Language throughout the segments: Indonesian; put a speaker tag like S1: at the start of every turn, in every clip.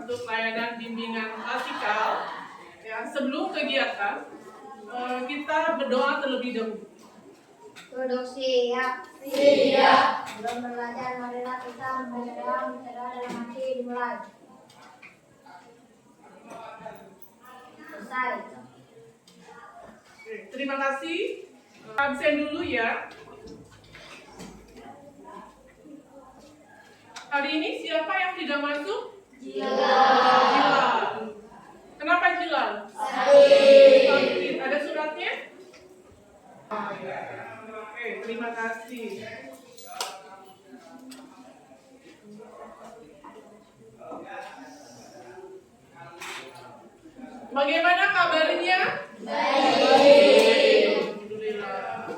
S1: untuk layanan bimbingan klasikal. Ya, sebelum kegiatan kita berdoa terlebih dahulu.
S2: Duduk siap. Siap. Belum belajar, marilah kita berdoa dalam hati dimulai. Selesai.
S1: Oke, terima kasih. Absen dulu ya. Hari ini siapa yang tidak masuk? Jilal. Kenapa Jilal? Sakit. Ada suratnya? Oke, terima kasih. Bagaimana kabarnya? Baik. Alhamdulillah.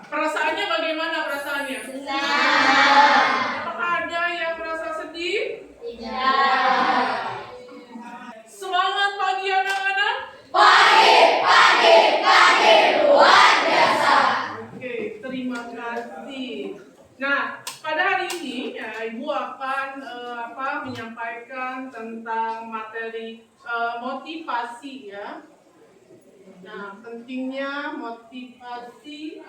S1: Perasaannya bagaimana perasaannya?
S2: Senang.
S1: Apakah ada yang merasa sedih?
S2: Tidak.
S1: Semangat pagi anak-anak?
S2: Pagi, luar biasa.
S1: Oke, terima kasih. Nah, pada hari ini ya, Ibu akan menyampaikan tentang materi motivasi ya. Nah, pentingnya motivasi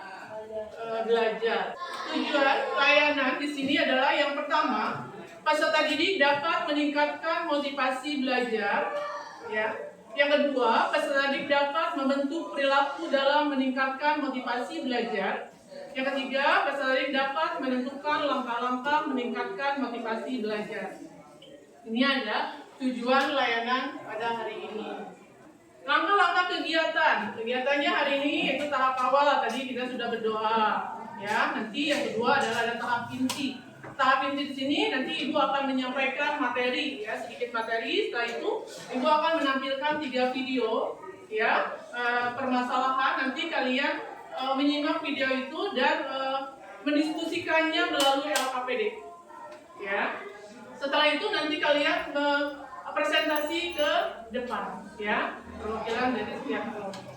S1: belajar. Tujuan layanan di sini adalah yang pertama, peserta didik dapat meningkatkan motivasi belajar ya. Yang kedua, peserta didik dapat membentuk perilaku dalam meningkatkan motivasi belajar. Yang ketiga, peserta didik dapat menentukan langkah-langkah meningkatkan motivasi belajar. Ini adalah tujuan layanan pada hari ini. Langkah-langkah kegiatan. Kegiatannya hari ini itu tahap awal, tadi kita sudah berdoa. Ya, nanti yang kedua adalah ada tahap inti. Tahap inti di sini nanti Ibu akan menyampaikan materi, ya, sedikit materi. Setelah itu Ibu akan menampilkan 3 video, ya, permasalahan. Nanti kalian menyimak video itu dan mendiskusikannya melalui LKPD. Ya. Setelah itu nanti kalian presentasi ke depan, ya, perwakilan dari setiap kelompok.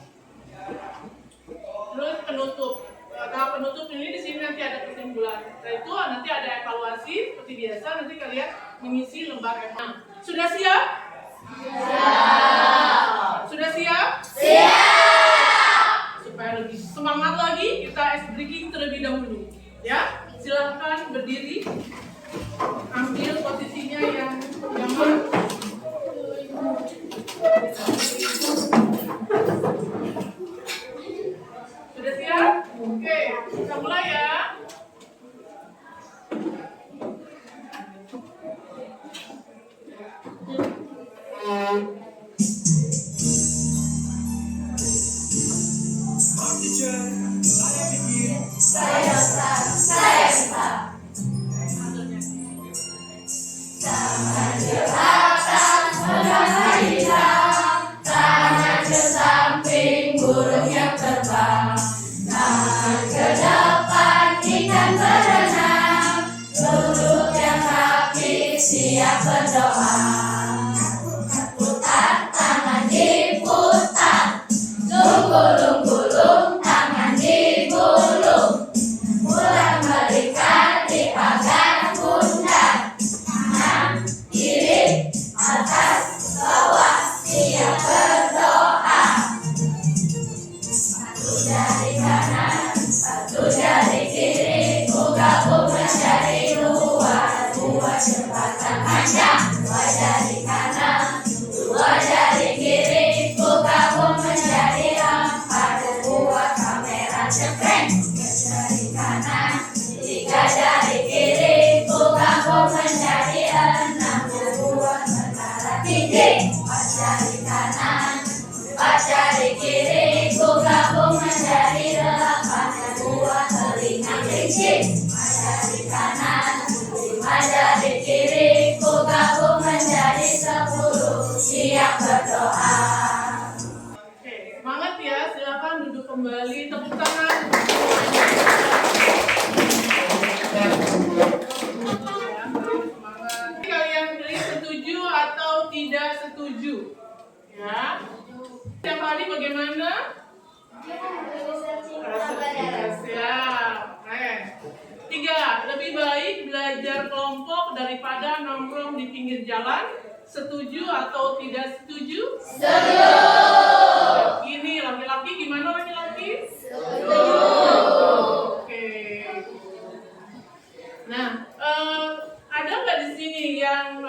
S1: Terus penutup. Tahap penutup ini di sini nanti ada kesimpulan. Setelah itu nanti ada evaluasi seperti biasa. Nanti kalian mengisi lembar evaluasi. Sudah siap? Siap. Sudah siap? Siap. Supaya lebih semangat lagi, kita ice breaking terlebih dahulu. Ya, silakan berdiri. Ambil posisinya yang nyaman. Sudah siap? Oke, kita mulai ya. Oke, semangat ya. Silakan duduk kembali. Tepuk tangan. Kalian pilih setuju atau tidak setuju? Ya. Setiap hari bagaimana? Siap. Keren. 3. Lebih baik belajar kelompok daripada nongkrong di pinggir jalan. Setuju atau tidak setuju? Ini laki-laki gimana laki-laki? Oke. Nah, ada nggak di sini yang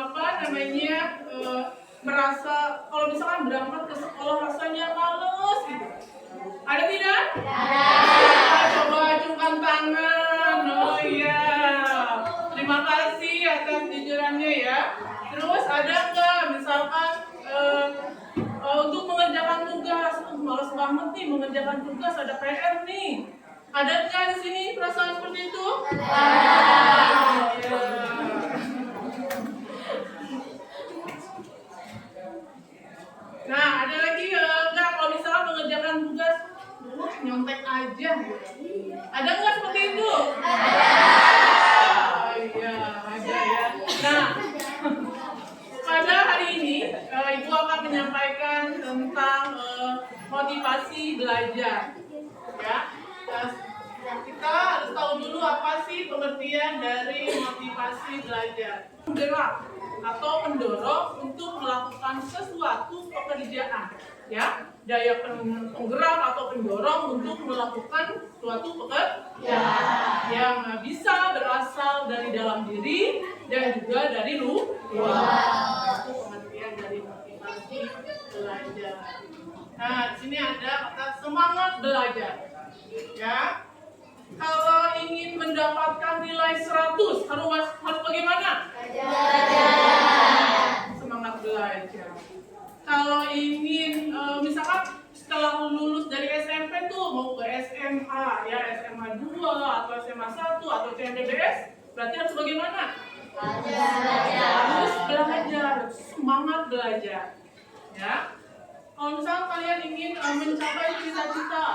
S1: merasa kalau misalkan berangkat ke sekolah rasanya males gitu? Ada tidak? Coba acungkan tangan. Oh iya. Terima kasih atas jujurannya ya. Terus ada nggak misalkan untuk mengerjakan tugas, males banget nih mengerjakan tugas, ada PR nih. Ada nggak di sini perasaan seperti itu? Ya. Nah, ada lagi nggak kalau misalnya mengerjakan tugas, nyontek aja. Ada nggak seperti itu? Iya, ada ya. Nah, pada hari ini Ibu akan menyampaikan tentang motivasi belajar. Ya, kita harus tahu dulu apa sih pengertian dari motivasi belajar. Menggerak atau mendorong untuk melakukan sesuatu pekerjaan. Ya, daya penggerak atau pendorong untuk melakukan suatu pekerjaan yang bisa berasal dari dalam diri dan juga dari luar. Itu pengertian dari motivasi belajar. Nah, di sini ada kata semangat belajar. Ya, kalau ingin mendapatkan nilai 100 harus bagaimana? Semangat belajar. Kalau ingin misalkan setelah lulus dari SMP tuh mau ke SMA ya, SMA 2 atau SMA 1 atau CMDBS, berarti harus bagaimana? Harus belajar, semangat belajar. Ya. Kalau misalkan kalian ingin mencapai cita-cita,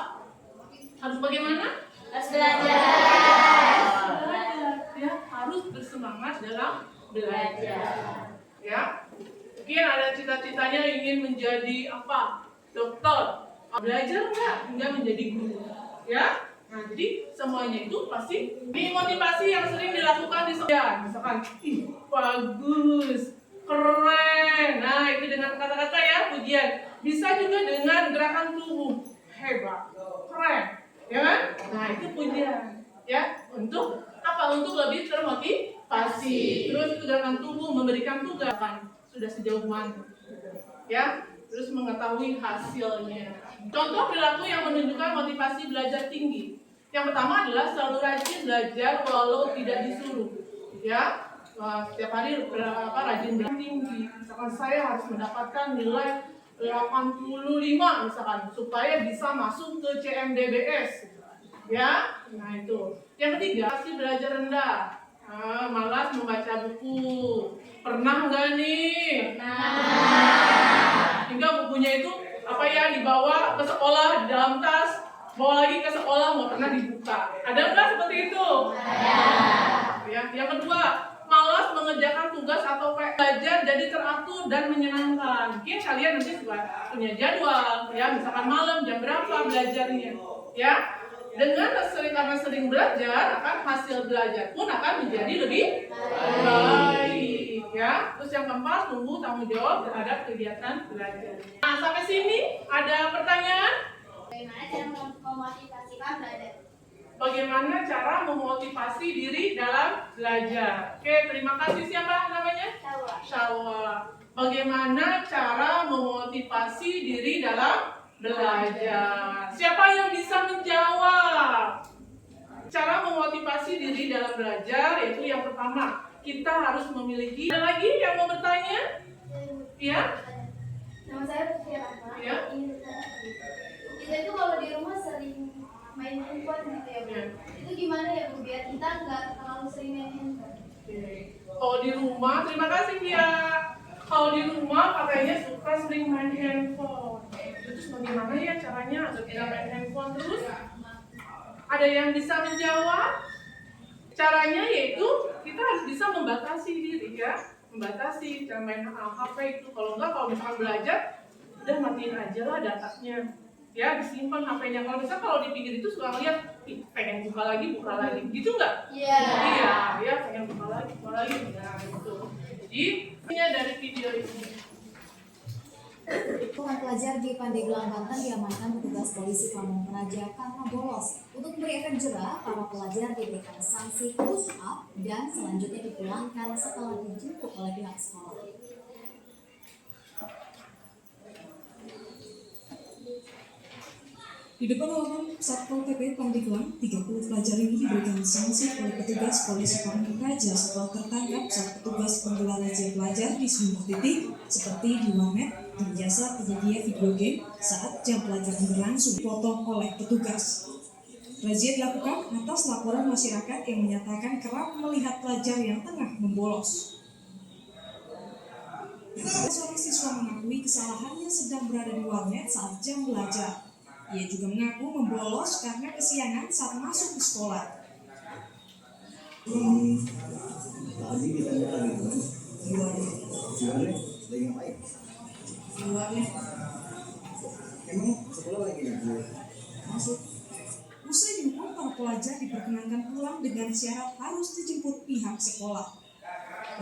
S1: harus bagaimana?
S2: Harus belajar.
S1: Ya, harus bersemangat dalam belajar. Ya. Mungkin ada cita-citanya ingin menjadi apa? Dokter. Belajar nggak menjadi guru? Ya. Nah, jadi semuanya itu pasti ini motivasi yang sering dilakukan di sekolah. Misalkan, bagus, keren. Nah, itu dengan kata-kata ya, pujian. Bisa juga dengan gerakan tubuh. Hebat, keren. Ya kan? Nah, itu pujian. Ya, untuk apa? Untuk lebih termotivasi. Terus itu gerakan tubuh memberikan tugas. Sudah sejauh mana? Ya, terus mengetahui hasilnya. Contoh perilaku yang menunjukkan motivasi belajar tinggi. Yang pertama adalah selalu rajin belajar walau tidak disuruh. Ya, setiap hari rajin belajar tinggi. Misalkan saya harus mendapatkan nilai 85 misalkan supaya bisa masuk ke CMDBS. Ya, nah itu. Yang ketiga, pasti belajar rendah. Malas membaca buku. Pernah nggak nih? Hingga bukunya itu dibawa ke sekolah di dalam tas, bawa lagi ke sekolah nggak pernah dibuka. Ada nggak seperti itu? Ya. Yang kedua, malas mengerjakan tugas atau belajar jadi teratur dan menyenangkan. Mungkin kalian nanti sudah punya jadwal, ya misalkan malam jam berapa belajarnya, ya. Dengan karena sering belajar, akan hasil belajar pun akan menjadi lebih baik, ya. Terus yang keempat, tunggu tanggung jawab terhadap kegiatan belajar. Nah, sampai sini ada pertanyaan?
S2: Bagaimana cara memotivasikan belajar?
S1: Bagaimana cara memotivasi diri dalam belajar? Oke, terima kasih. Siapa namanya? Syawa. Bagaimana cara memotivasi diri dalam belajar? Siapa yang bisa menjawab? Cara memotivasi diri dalam belajar yaitu yang pertama, kita harus memiliki. Ada lagi yang mau bertanya? Ya?
S2: Nama saya Putri Rahma.
S1: Ya?
S2: Kita itu kalau di rumah sering main handphone gitu ya, Bu. Itu gimana ya, Bu, biar kita nggak terlalu sering main handphone?
S1: Kalau di rumah, terima kasih dia. Kalau di rumah katanya suka sering main handphone. Terus bagaimana ya caranya agar tidak main handphone terus? Ada yang bisa menjawab? Caranya yaitu kita harus bisa membatasi diri, ya. Membatasi cara main HP itu. Kalau misalkan belajar, udah matiin aja lah datanya. Ya, disimpan HP-nya. Kalau di pinggir itu suka ngeliat, pengen buka lagi, gitu nggak?
S2: Iya.
S1: Iya, pengen buka lagi. Nah, gitu. Jadi ini dari video ini.
S3: Puluhan pelajar di Pandeglang, Banten diamankan petugas polisi Pamong Praja karena bolos. Untuk memberi efek jerah, para pelajar diberikan sanksi push up dan selanjutnya dipulangkan setelah dijemput oleh pihak sekolah.
S4: Di depan halaman Satpol PP Pandeglang, 30 pelajar ini diberikan sanksi oleh petugas polisi Pamong Praja setelah tertangkap saat petugas menggelar razia pelajar di sejumlah titik seperti di warnet dan jasa penyedia video game saat jam pelajaran berlangsung dipotong oleh petugas. Razia dilakukan atas laporan masyarakat yang menyatakan kerap melihat pelajar yang tengah membolos. Seorang siswa mengakui kesalahannya sedang berada di warnet saat jam belajar. Ia juga mengaku membolos karena kesiangan saat masuk ke sekolah.
S5: Tadi kita lihat gitu. Jualnya lagi ngapain?
S4: Luarnya
S5: Emang sekolah lagi libur?
S4: masuk. Usai dihukum, para pelajar diperkenankan pulang dengan syarat harus dijemput pihak sekolah.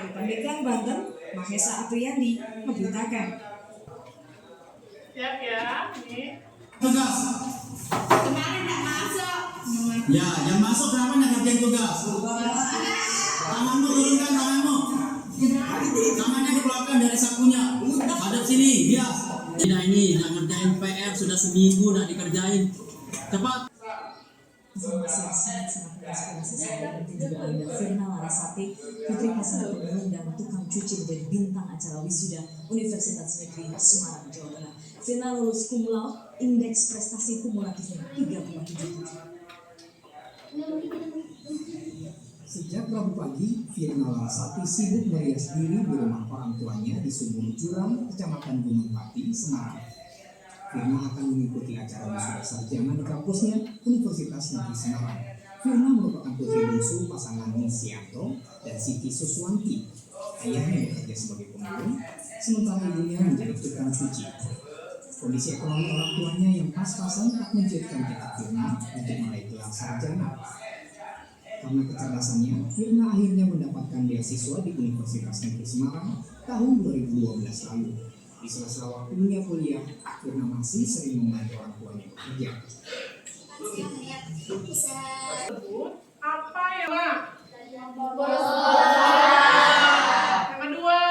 S4: Dari Pandeglang, Banten, Mahesa Apriyandi memberitakan.
S1: Siap ya, ini.
S6: Tugas.
S1: Kemarin nggak masuk.
S6: Ya, yang masuk kenapa nggak ngerjain tugas? Tanganmu turunkan tanganmu. Tangannya dikeluarkan dari sakunya. Hadap sini, bias. Tidak ini, nggak ngerjain PR sudah seminggu nggak dikerjain. Cepat.
S3: Sangat menginspirasi saya dan juga ada Firna Larasati, putri pasangan pemulung dan tukang cuci menjadi bintang acara wisuda Universitas Negeri Semarang, Jawa Tengah. Firna lulus cum laude, indeks prestasi kumulatifnya 3,77.
S5: Sejak Rabu pagi, Firna Larasati sibuk merias diri di rumah orang tuanya di Sumbung Jurang, Kecamatan Gunung Pati, Semarang. Firna akan mengikuti acara wisuda sarjana di kampusnya Universitas Negeri Semarang. Firna merupakan putri bungsu pasangan Nisianto dan Siti Suswanti. Ayahnya bekerja sebagai pemulung, sementara ibunya menjadi tukang cuci. Kondisi ekonomi orang tuanya yang pas-pasan tak menjadikan tekad Firna untuk meraih gelar sarjana. Karena kecerdasannya, Firna akhirnya mendapatkan beasiswa di Universitas Negeri Semarang tahun 2012 lalu. Di sela-sela waktunya kuliah, Firna masih sering membantu orang tuanya bekerja.
S1: Apa yang Yang kedua.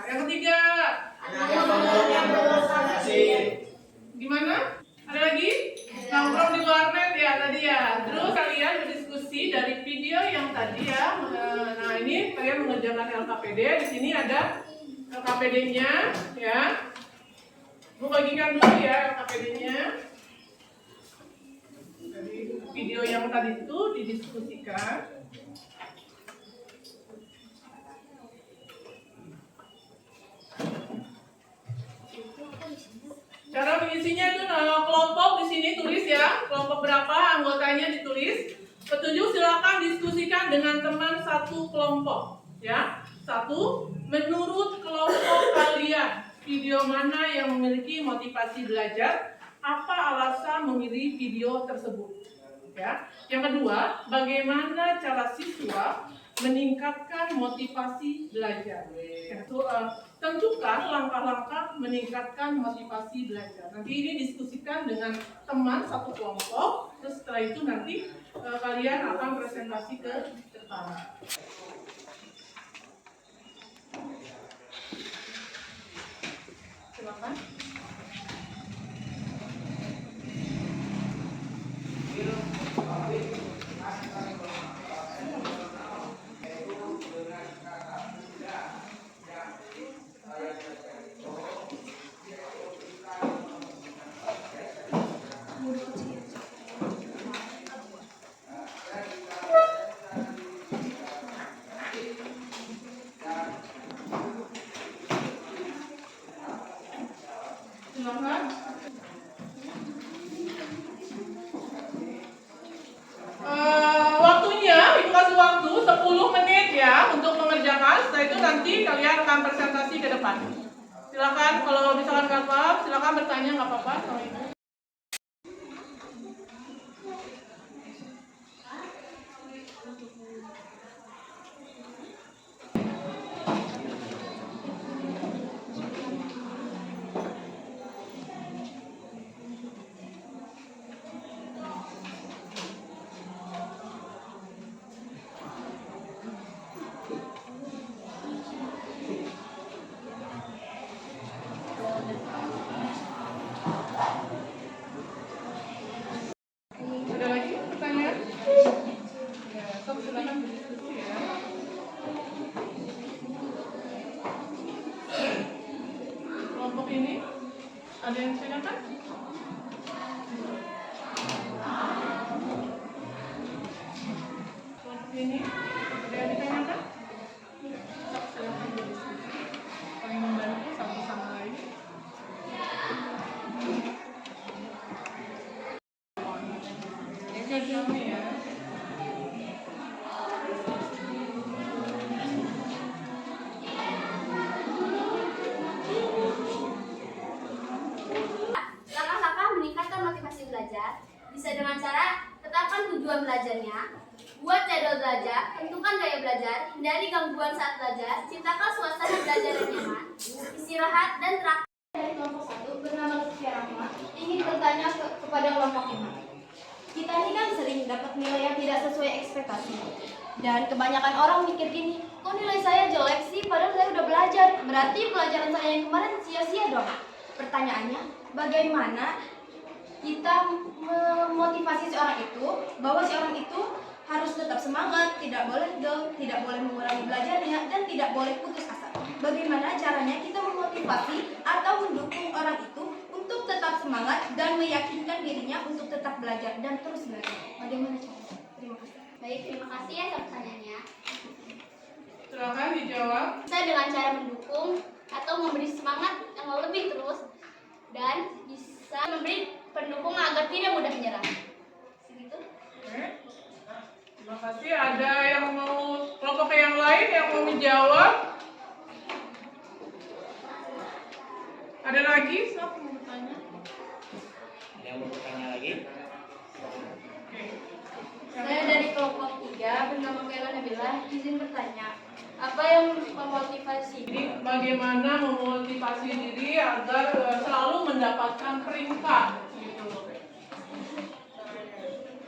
S1: Yang ketiga. Gimana? Ada lagi? Nongkrong di warnet ya tadi ya. Terus kalian berdiskusi dari video yang tadi ya. Nah ini kalian mengerjakan LKPD. Di sini ada LKPD-nya ya. Bu bagikan dulu ya LKPD-nya. Dari video yang tadi itu didiskusikan. Cara mengisinya itu kelompok di sini tulis ya, kelompok berapa anggotanya ditulis. Petunjuk silakan diskusikan dengan teman satu kelompok ya. Satu, menurut kelompok kalian video mana yang memiliki motivasi belajar? Apa alasan memilih video tersebut? Ya. Yang kedua, bagaimana cara siswa meningkatkan motivasi belajar? Tentukan langkah-langkah meningkatkan motivasi belajar. Nanti ini diskusikan dengan teman satu kelompok. Terus setelah itu nanti kalian akan presentasi ke depan. Silakan. Silakan. Waktunya, ibu kasih waktu 10 menit ya untuk mengerjakan. Setelah itu nanti kalian akan presentasi ke depan. Silakan, kalau misalkan nggak paham, silakan bertanya, nggak apa-apa sama ibu. Ada yang ditanyakan? Kelompok ini ada yang ditanyakan? Silakan berdiskusi. Saling membantu satu sama lain. Ini kami ya.
S2: Langkah-langkah meningkatkan motivasi belajar bisa dengan cara tetapkan tujuan belajarnya, buat jadwal belajar, tentukan gaya belajar, hindari gangguan saat belajar, ciptakan suasana belajar yang nyaman, istirahat dan terakhir. Dari kelompok 1 bernama Lutfi Rahma ingin bertanya kepada kelompok 5. Kita ini kan sering dapat nilai yang tidak sesuai ekspektasi. Dan kebanyakan orang mikir gini, kok nilai saya jelek sih padahal saya udah belajar. Berarti pelajaran saya yang kemarin sia-sia dong. Pertanyaannya, bagaimana kita memotivasi seorang itu bahwa seorang itu harus tetap semangat, tidak boleh down, tidak boleh mengurangi belajarnya, dan tidak boleh putus asa. Bagaimana caranya kita memotivasi atau mendukung orang itu untuk tetap semangat dan meyakinkan dirinya untuk tetap belajar dan terus belajar. Bagaimana caranya? Terima kasih. Baik, terima kasih ya atas pertanyaannya.
S1: Silakan dijawab.
S2: Bisa dengan cara mendukung atau memberi semangat yang lebih terus dan bisa memberi pendukung agar tidak mudah menyerah. Segitu.
S1: Oke. Terima kasih. Ada yang mau kelompok yang lain yang mau menjawab? Ada lagi? Siapa mau bertanya?
S6: Ada yang mau bertanya lagi?
S1: Oke.
S2: Saya dari kelompok 3 bernama Kayla Nabila izin bertanya, apa yang memotivasi?
S1: Jadi bagaimana memotivasi diri agar selalu mendapatkan peringkat gitu.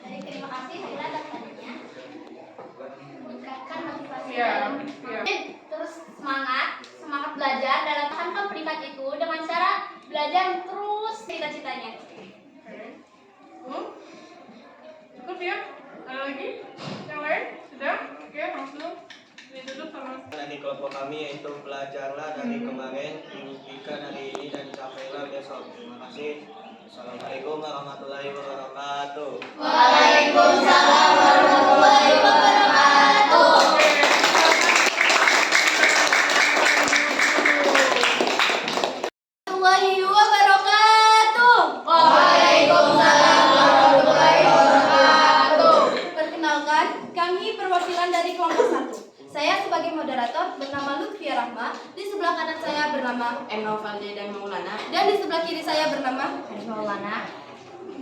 S2: Baik, terima kasih Kayla atas pertanyaannya. Meningkatkan motivasi
S1: Iya,
S2: dalam
S1: iya.
S2: terus semangat belajar dalam tahankan peringkat itu dengan cara belajar terus cita-citanya.
S1: Cukup ya? Ada lagi? Yang lain? Sudah? Oke, langsung ditutup sama.
S7: Dari kelompok kami yaitu belajarlah dari kemarin, dimimpikan hari ini dan capailah besok. Terima kasih. Assalamualaikum warahmatullahi wabarakatuh.
S2: Waalaikumsalam warahmatullahi wabarakatuh. Warahmatullahi wabarakatuh. Waalaikumsalam warahmatullahi wabarakatuh. Perkenalkan, kami perwakilan dari kelompok 1. Saya sebagai moderator bernama Lutfi Rahma, di sebelah kanan saya bernama
S8: Eno Valde dan Maulana.
S2: dan di sebelah kiri saya bernama
S8: Arif Maulana.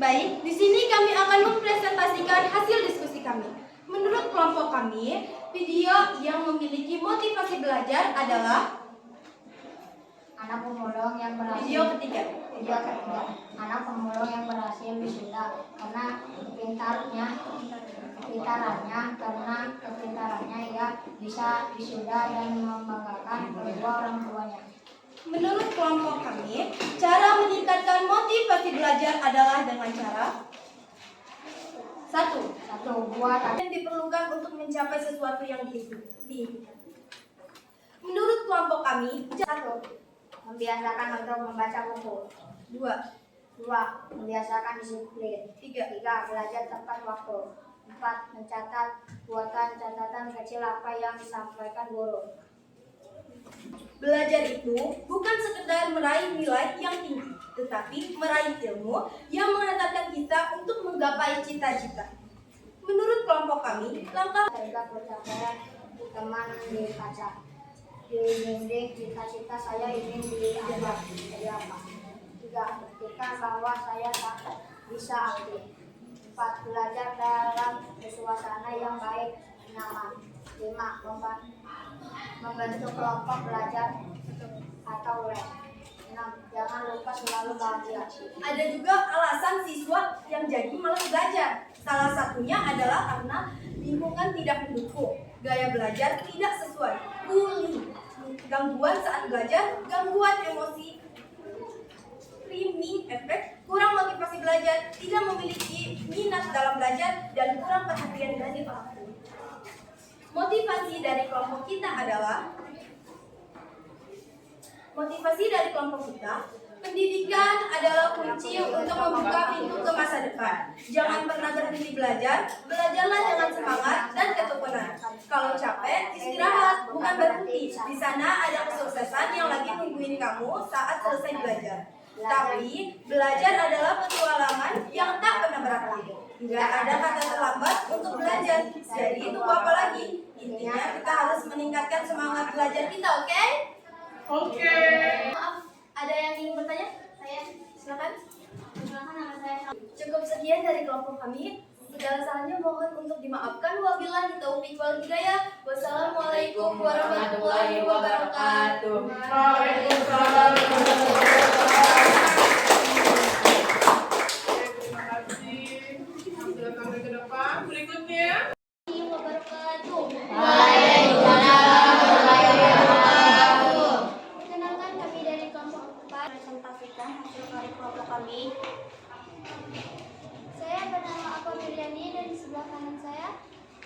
S2: Baik, di sini kami akan mempresentasikan hasil diskusi kami. Menurut kelompok kami, video yang memiliki motivasi belajar adalah
S8: Anak pemulung yang berhasil.
S2: video ketiga.
S8: Video ketiga. Anak pemulung yang berhasil wisuda karena kepintarannya ia bisa wisuda dan membanggakan kedua orang tuanya.
S2: Menurut kelompok kami, cara meningkatkan motivasi belajar adalah dengan cara 1.
S8: Buat
S2: Yang diperlukan untuk mencapai sesuatu yang diinginkan. Menurut kelompok kami, 1.
S8: membiasakan untuk membaca buku.
S2: 2.
S8: 2. Membiasakan disiplin.
S2: 3.
S8: 3. Belajar tepat waktu. 4. Mencatat buatan catatan kecil apa yang disampaikan guru.
S2: Belajar itu bukan sekedar meraih nilai yang tinggi, tetapi meraih ilmu yang mengantarkan kita untuk menggapai cita-cita. Menurut kelompok kami, langkah
S8: Ketika pencapaian teman di kaca, di dinding cita-cita saya ingin jadi apa. 3. Buktikan bahwa saya tak bisa aktif. 4. Belajar dalam suasana yang baik, nyaman. 5. Membentuk kelompok belajar atau les. 6. Jangan lupa selalu bahagia.
S2: ada juga alasan siswa yang jadi malas belajar. Salah satunya adalah karena lingkungan tidak mendukung, gaya belajar tidak sesuai, bullying, gangguan saat belajar, gangguan emosi, screaming efek, kurang motivasi belajar, tidak memiliki minat dalam belajar, dan kurang perhatian dari orang tua. Motivasi dari kelompok kita adalah
S9: Pendidikan adalah kunci untuk membuka pintu ke masa depan. Jangan pernah berhenti belajar, belajarlah dengan semangat dan ketekunan. Kalau capek, istirahat, bukan berhenti. Di sana ada kesuksesan yang lagi nungguin kamu saat selesai belajar. Tapi, belajar adalah petualangan yang tak pernah berakhir. Nggak ada kata terlambat untuk belajar. Jadi, tunggu apa lagi? Intinya, kita harus meningkatkan semangat belajar kita, oke?
S1: Oke.
S2: Maaf, ada yang ingin bertanya? Saya, silakan. Silakan, nama saya. Cukup sekian dari kelompok kami. Segala salahnya mohon untuk dimaafkan. Wabillahi taufiq wal hidayah. Wassalamualaikum warahmatullahi wabarakatuh.
S1: Waalaikumsalam. Terima kasih. Sudah sampai ke depan. Berikutnya.
S2: Kenalkan kami dari kelompok 4 presentasikan hasil karya kelompok kami. Saya bernama Apa Biryani dan di sebelah kanan saya.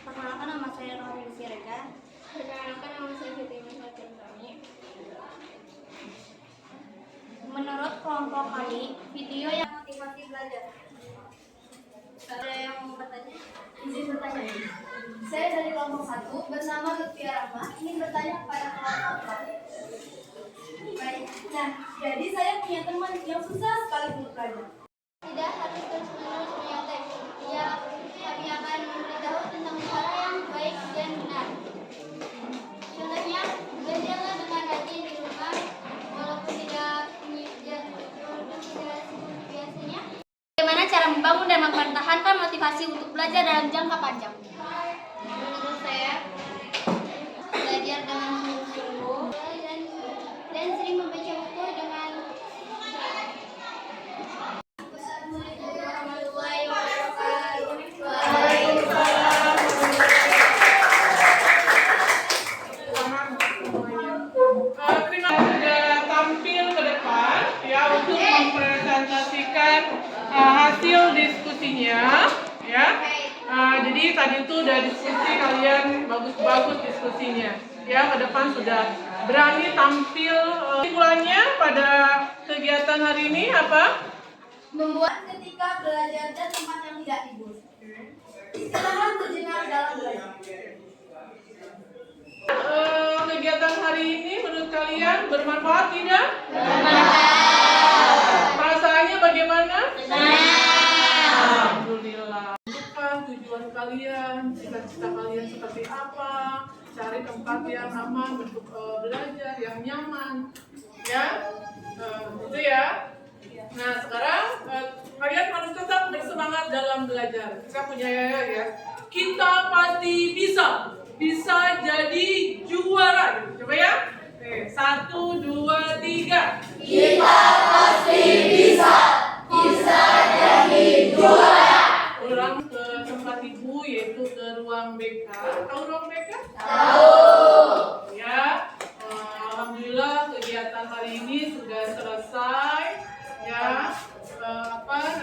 S2: Perkenalkan nama saya Rohani Sirega. Perkenalkan nama saya Fitri Kami. Menurut kelompok kami, video yang motivasi belajar. Ada yang mau bertanya? Izin bertanya. Saya dari kelompok 1 bernama Lutfi Rahma ingin bertanya kepada kelompok 4. Baik. Nah, jadi saya punya teman yang susah sekali untuk belajar. Tidak harus terus-menerus menyantai. Ya, kami akan memberitahu tentang cara yang baik dan benar. Contohnya, belajarlah dengan rajin di rumah, walaupun tidak biasanya. Bagaimana cara membangun dan mempertahankan motivasi untuk belajar dalam jangka panjang? Menurut saya, belajar dengan sungguh-sungguh dan sering membaca buku dengan. Assalamualaikum warahmatullahi wabarakatuh.
S1: Terima kasih sudah tampil ke depan ya untuk mempresentasikan hasil diskusinya ya. Jadi tadi itu udah diskusi, kalian bagus-bagus diskusinya ya. Ke depan sudah berani tampil. Kesimpulannya pada kegiatan hari ini apa?
S2: Membuat ketika belajar dan tempat yang tidak libur. Istirahat sejenak dalam belajar.
S1: Kegiatan hari ini menurut kalian bermanfaat tidak? Bermanfaat. Perasaannya bagaimana? Alhamdulillah. Apa tujuan kalian, cita-cita kalian seperti apa? Cari tempat yang aman untuk belajar, yang nyaman, ya, gitu ya. Nah sekarang kalian harus tetap bersemangat dalam belajar. Kita punya ya. Kita pasti bisa jadi juara. Coba ya. Oke, 1, 2, 3.
S2: Kita pasti bisa jadi juara.
S1: Ulang ke tempat ibu, yaitu ke ruang BK. Tahu ruang BK?
S2: Tahu.
S1: Ya, alhamdulillah kegiatan hari ini sudah selesai. Ya,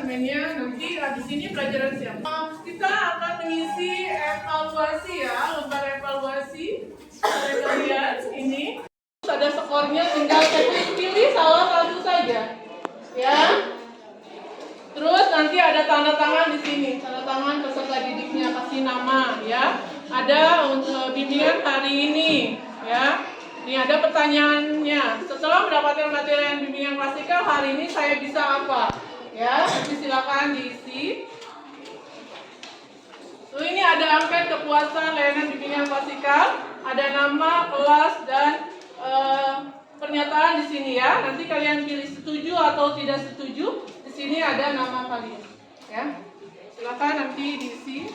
S1: nanti habis ini pelajaran siapa? Kita akan mengisi evaluasi ya, lembar evaluasi oleh kalian ini. Ada skornya, tinggal pilih salah satu saja. Ya. Terus nanti ada tanda tangan di sini, tanda tangan peserta didiknya, kasih nama ya. Ada untuk bimbingan hari ini ya. Ini ada pertanyaannya. Setelah mendapatkan materi bimbingan klasikal hari ini saya bisa apa? Ya, nanti silakan diisi. Ini ada angket kepuasan layanan bimbingan klasikal, ada nama, kelas dan pernyataan di sini ya. Nanti kalian pilih setuju atau tidak setuju. Di sini ada nama kalian. Ya, silakan nanti diisi.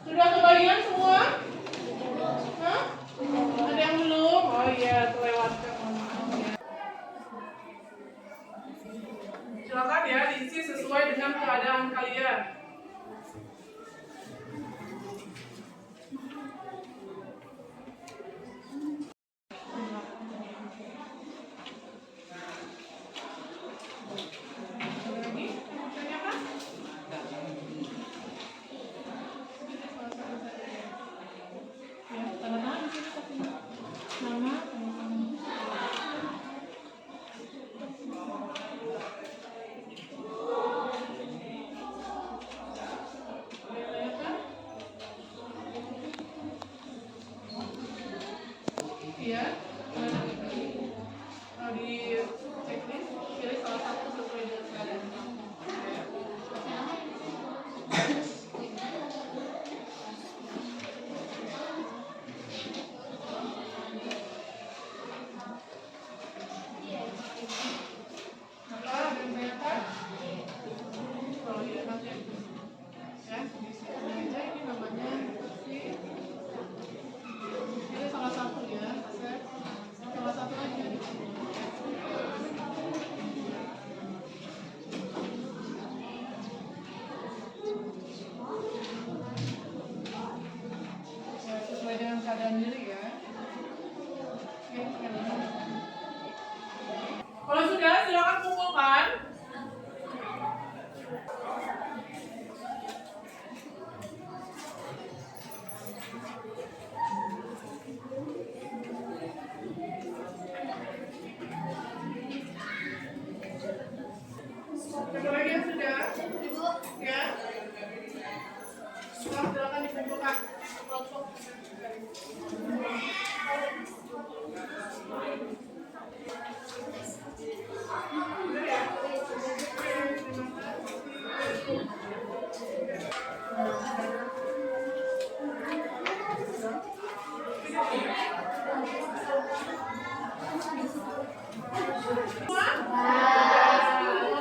S1: Sudah kebagian semua? Hah? Ada yang belum? Oh iya, kelewat. ya. Di checklist pilih salah satu sesuai dengan keadaan. Apa ada yang tanyakan? Oh iya nanti ya di sini aja ini namanya pilih salah satu ya, Asep. Salah satu aja. Ya, sesuai dengan keadaan diri ya. Oke, kalau sudah silakan kumpulkan. Siapa lagi yang sudah? Ibu. Ya. Silakan dikumpulkan. Kelompok. Sudah ya? Semua?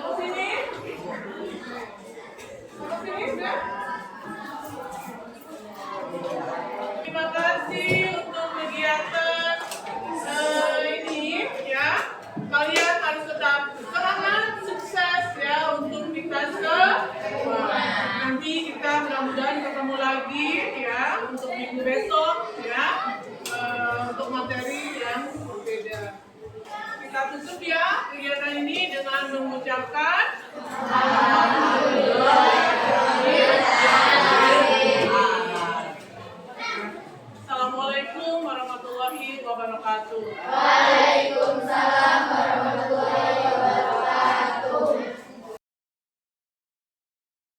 S1: Mau sini? Mau sini sudah? Terima kasih untuk kegiatan ini ya. Kalian harus tetap semangat, sukses ya untuk kita semua. Nanti kita mudah-mudahan ketemu lagi ya untuk minggu besok ya untuk materi yang berbeda. Kita tutup ya kegiatan ini dengan mengucapkan